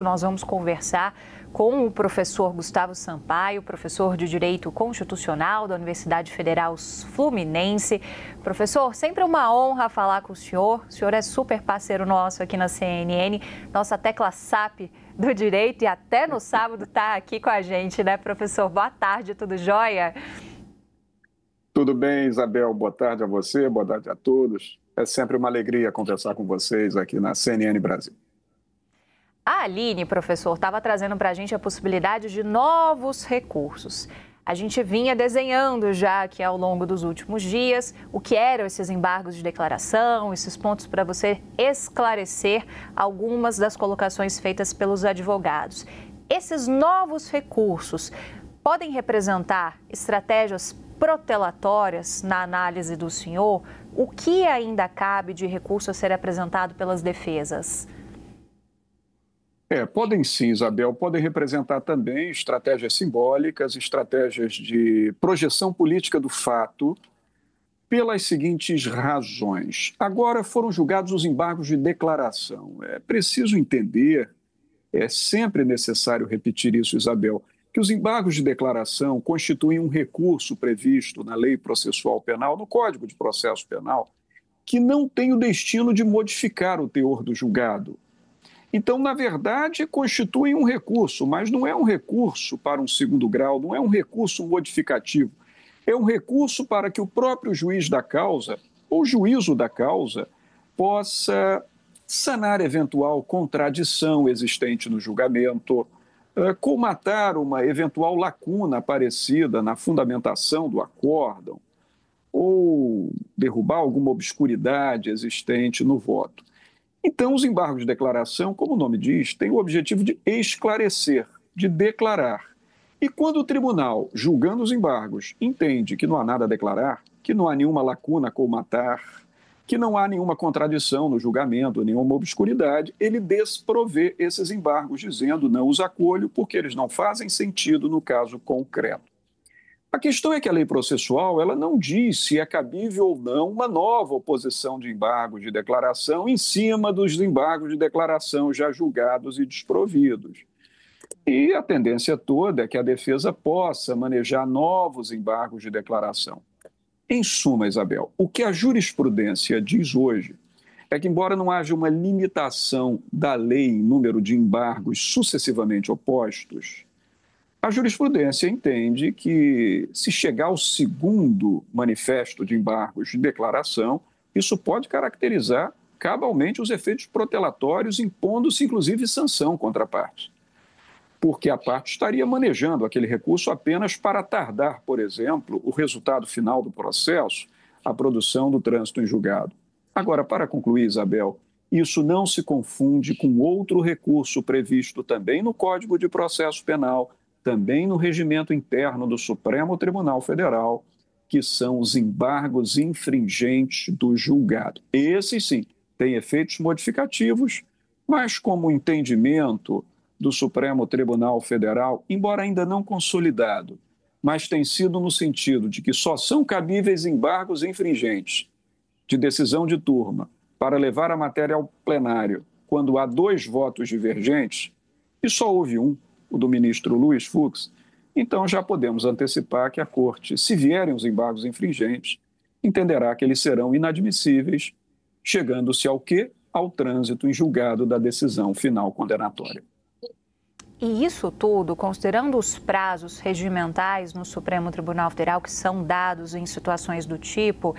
Nós vamos conversar com o professor Gustavo Sampaio, professor de Direito Constitucional da Universidade Federal Fluminense. Professor, sempre uma honra falar com o senhor é super parceiro nosso aqui na CNN, nossa tecla SAP do direito, e até no sábado está aqui com a gente, né, professor? Boa tarde, tudo jóia? Tudo bem, Isabel? Boa tarde a você, boa tarde a todos. É sempre uma alegria conversar com vocês aqui na CNN Brasil. A Aline, professor, estava trazendo para a gente a possibilidade de novos recursos. A gente vinha desenhando já aqui ao longo dos últimos dias o que eram esses embargos de declaração, esses pontos para você esclarecer algumas das colocações feitas pelos advogados. Esses novos recursos podem representar estratégias protelatórias na análise do senhor? O que ainda cabe de recurso a ser apresentado pelas defesas? Podem sim, Isabel, podem representar também estratégias simbólicas, estratégias de projeção política do fato, pelas seguintes razões. Agora foram julgados os embargos de declaração. É preciso entender, é sempre necessário repetir isso, Isabel, que os embargos de declaração constituem um recurso previsto na Lei Processual Penal, no Código de Processo Penal, que não tem o destino de modificar o teor do julgado. Então, na verdade, constituem um recurso, mas não é um recurso para um segundo grau, não é um recurso modificativo. É um recurso para que o próprio juiz da causa, ou juízo da causa, possa sanar eventual contradição existente no julgamento, colmatar uma eventual lacuna aparecida na fundamentação do acórdão, ou derrubar alguma obscuridade existente no voto. Então, os embargos de declaração, como o nome diz, têm o objetivo de esclarecer, de declarar. E quando o tribunal, julgando os embargos, entende que não há nada a declarar, que não há nenhuma lacuna a colmatar, que não há nenhuma contradição no julgamento, nenhuma obscuridade, ele desprovê esses embargos, dizendo não os acolho porque eles não fazem sentido no caso concreto. A questão é que a lei processual ela não diz se é cabível ou não uma nova oposição de embargo de declaração em cima dos embargos de declaração já julgados e desprovidos. E a tendência toda é que a defesa possa manejar novos embargos de declaração. Em suma, Isabel, o que a jurisprudência diz hoje é que, embora não haja uma limitação da lei em número de embargos sucessivamente opostos, a jurisprudência entende que, se chegar ao segundo manifesto de embargos de declaração, isso pode caracterizar cabalmente os efeitos protelatórios, impondo-se, inclusive, sanção contra a parte. Porque a parte estaria manejando aquele recurso apenas para tardar, por exemplo, o resultado final do processo, a produção do trânsito em julgado. Agora, para concluir, Isabel, isso não se confunde com outro recurso previsto também no Código de Processo Penal, também no regimento interno do Supremo Tribunal Federal, que são os embargos infringentes do julgado. Esses, sim, têm efeitos modificativos, mas como entendimento do Supremo Tribunal Federal, embora ainda não consolidado, mas tem sido no sentido de que só são cabíveis embargos infringentes de decisão de turma para levar a matéria ao plenário quando há dois votos divergentes, e só houve um, o do ministro Luiz Fux, então já podemos antecipar que a Corte, se vierem os embargos infringentes, entenderá que eles serão inadmissíveis, chegando-se ao quê? Ao trânsito em julgado da decisão final condenatória. E isso tudo, considerando os prazos regimentais no Supremo Tribunal Federal que são dados em situações do tipo,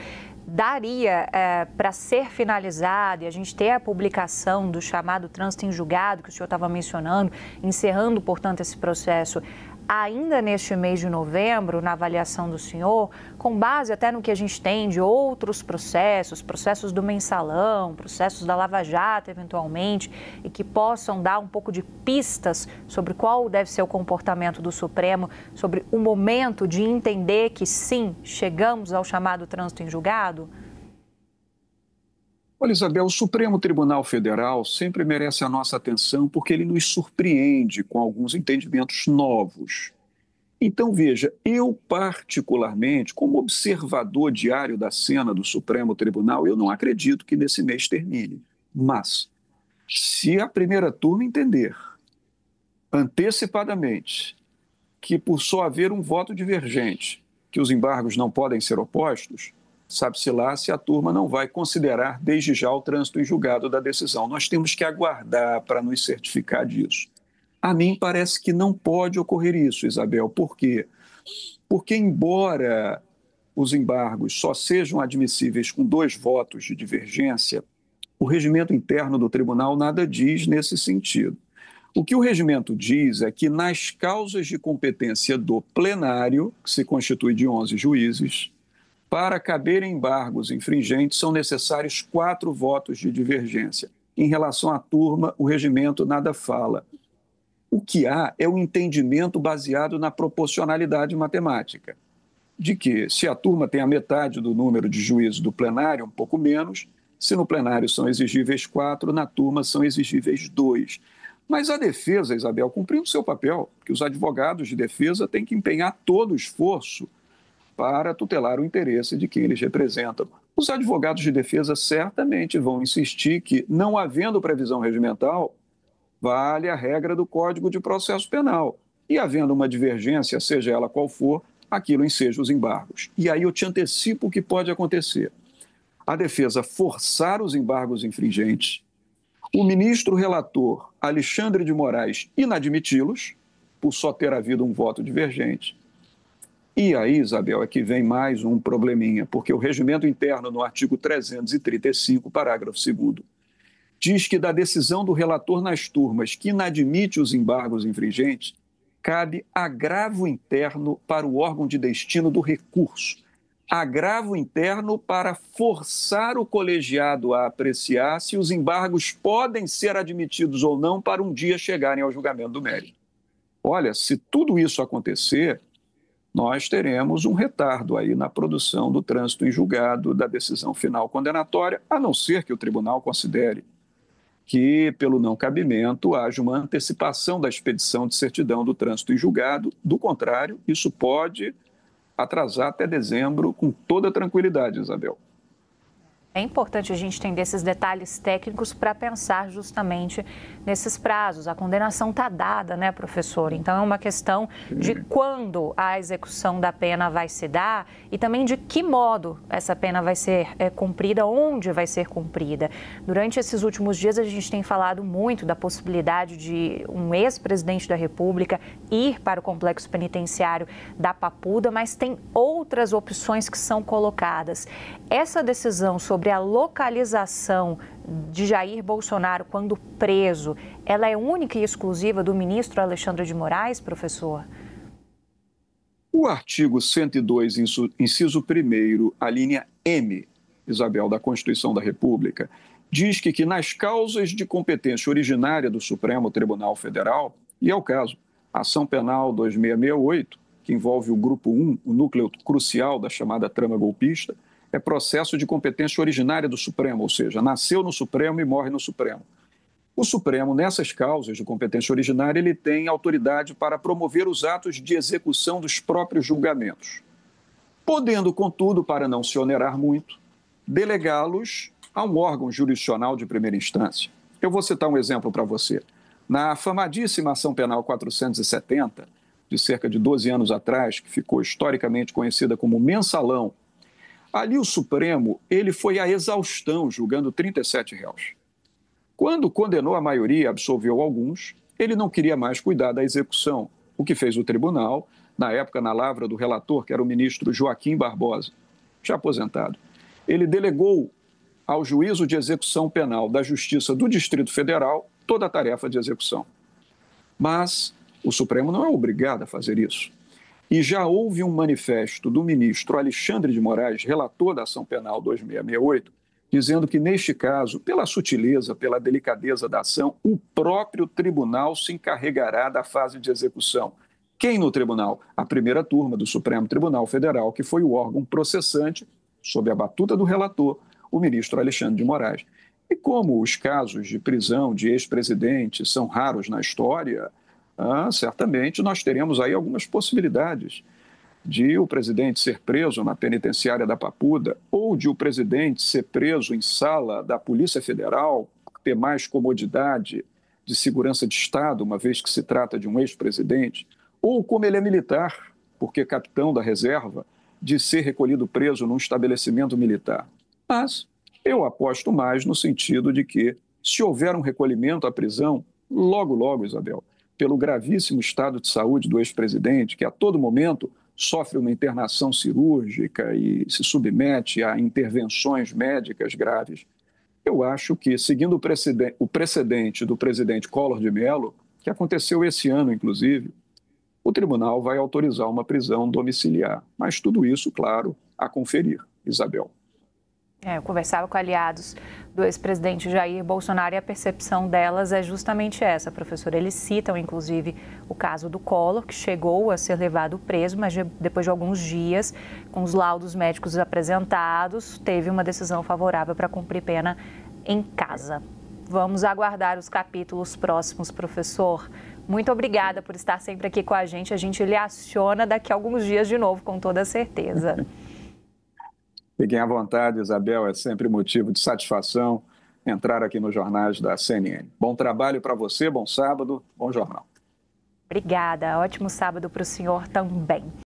daria para ser finalizado e a gente ter a publicação do chamado trânsito em julgado que o senhor estava mencionando, encerrando, portanto, esse processo ainda neste mês de novembro, na avaliação do senhor, com base até no que a gente tem de outros processos, processos do Mensalão, processos da Lava Jato, eventualmente, e que possam dar um pouco de pistas sobre qual deve ser o comportamento do Supremo, sobre o momento de entender que, sim, chegamos ao chamado trânsito em julgado? Olha, Isabel, o Supremo Tribunal Federal sempre merece a nossa atenção porque ele nos surpreende com alguns entendimentos novos. Então, veja, eu particularmente, como observador diário da cena do Supremo Tribunal, eu não acredito que nesse mês termine. Mas, se a primeira turma entender antecipadamente que, por só haver um voto divergente, que os embargos não podem ser opostos, sabe-se lá se a turma não vai considerar desde já o trânsito em julgado da decisão. Nós temos que aguardar para nos certificar disso. A mim parece que não pode ocorrer isso, Isabel. Por quê? Porque, embora os embargos só sejam admissíveis com 2 votos de divergência, o regimento interno do tribunal nada diz nesse sentido. O que o regimento diz é que, nas causas de competência do plenário, que se constitui de 11 juízes, para caberem embargos infringentes são necessários 4 votos de divergência. Em relação à turma, o regimento nada fala. O que há é um entendimento baseado na proporcionalidade matemática, de que, se a turma tem a metade do número de juízes do plenário, um pouco menos, se no plenário são exigíveis 4, na turma são exigíveis 2. Mas a defesa, Isabel, cumpriu o seu papel, que os advogados de defesa têm que empenhar todo o esforço para tutelar o interesse de quem eles representam. Os advogados de defesa certamente vão insistir que, não havendo previsão regimental, vale a regra do Código de Processo Penal. E havendo uma divergência, seja ela qual for, aquilo enseja os embargos. E aí eu te antecipo o que pode acontecer. A defesa forçar os embargos infringentes, o ministro relator Alexandre de Moraes inadmiti-los, por só ter havido um voto divergente. E aí, Isabel, é que vem mais um probleminha, porque o regimento interno, no artigo 335, parágrafo 2º, diz que da decisão do relator nas turmas que inadmite os embargos infringentes, cabe agravo interno para o órgão de destino do recurso. Agravo interno para forçar o colegiado a apreciar se os embargos podem ser admitidos ou não para um dia chegarem ao julgamento do mérito. Olha, se tudo isso acontecer, nós teremos um retardo aí na produção do trânsito em julgado da decisão final condenatória, a não ser que o tribunal considere que, pelo não cabimento, haja uma antecipação da expedição de certidão do trânsito em julgado. Do contrário, isso pode atrasar até dezembro com toda tranquilidade, Isabel. É importante a gente entender esses detalhes técnicos para pensar justamente nesses prazos. A condenação está dada, né, professor? Então, é uma questão de quando a execução da pena vai se dar e também de que modo essa pena vai ser cumprida, onde vai ser cumprida. Durante esses últimos dias, a gente tem falado muito da possibilidade de um ex-presidente da República ir para o complexo penitenciário da Papuda, mas tem outras opções que são colocadas. Essa decisão sobre a localização de Jair Bolsonaro quando preso, ela é única e exclusiva do ministro Alexandre de Moraes, professor? O artigo 102, inciso 1º, a linha M, Isabel, da Constituição da República, diz que nas causas de competência originária do Supremo Tribunal Federal, e é o caso, Ação Penal 2668, que envolve o Grupo 1, o núcleo crucial da chamada trama golpista, é processo de competência originária do Supremo, ou seja, nasceu no Supremo e morre no Supremo. O Supremo, nessas causas de competência originária, ele tem autoridade para promover os atos de execução dos próprios julgamentos, podendo, contudo, para não se onerar muito, delegá-los a um órgão jurisdicional de primeira instância. Eu vou citar um exemplo para você. Na afamadíssima Ação Penal 470, de cerca de 12 anos atrás, que ficou historicamente conhecida como Mensalão, ali o Supremo ele foi à exaustão, julgando 37 réus. Quando condenou a maioria e absolveu alguns, ele não queria mais cuidar da execução, o que fez o tribunal, na época na lavra do relator, que era o ministro Joaquim Barbosa, já aposentado. Ele delegou ao juízo de execução penal da Justiça do Distrito Federal toda a tarefa de execução. Mas o Supremo não é obrigado a fazer isso. E já houve um manifesto do ministro Alexandre de Moraes, relator da Ação Penal 2668, dizendo que, neste caso, pela sutileza, pela delicadeza da ação, o próprio tribunal se encarregará da fase de execução. Quem no tribunal? A primeira turma do Supremo Tribunal Federal, que foi o órgão processante, sob a batuta do relator, o ministro Alexandre de Moraes. E como os casos de prisão de ex-presidentes são raros na história, certamente nós teremos aí algumas possibilidades de o presidente ser preso na penitenciária da Papuda ou de o presidente ser preso em sala da Polícia Federal, ter mais comodidade de segurança de Estado, uma vez que se trata de um ex-presidente, ou como ele é militar, porque é capitão da reserva, de ser recolhido preso num estabelecimento militar. Mas eu aposto mais no sentido de que, se houver um recolhimento à prisão, logo, logo, Isabel, pelo gravíssimo estado de saúde do ex-presidente, que a todo momento sofre uma internação cirúrgica e se submete a intervenções médicas graves, eu acho que, seguindo o precedente do presidente Collor de Mello, que aconteceu esse ano, inclusive, o tribunal vai autorizar uma prisão domiciliar. Mas tudo isso, claro, a conferir, Isabel. Eu conversava com aliados do ex-presidente Jair Bolsonaro e a percepção delas é justamente essa, professora. Eles citam, inclusive, o caso do Collor, que chegou a ser levado preso, mas depois de alguns dias, com os laudos médicos apresentados, teve uma decisão favorável para cumprir pena em casa. Vamos aguardar os capítulos próximos, professor. Muito obrigada por estar sempre aqui com a gente. A gente lhe aciona daqui a alguns dias de novo, com toda certeza. Fiquem à vontade, Isabel, é sempre motivo de satisfação entrar aqui nos jornais da CNN. Bom trabalho para você, bom sábado, bom jornal. Obrigada, ótimo sábado para o senhor também.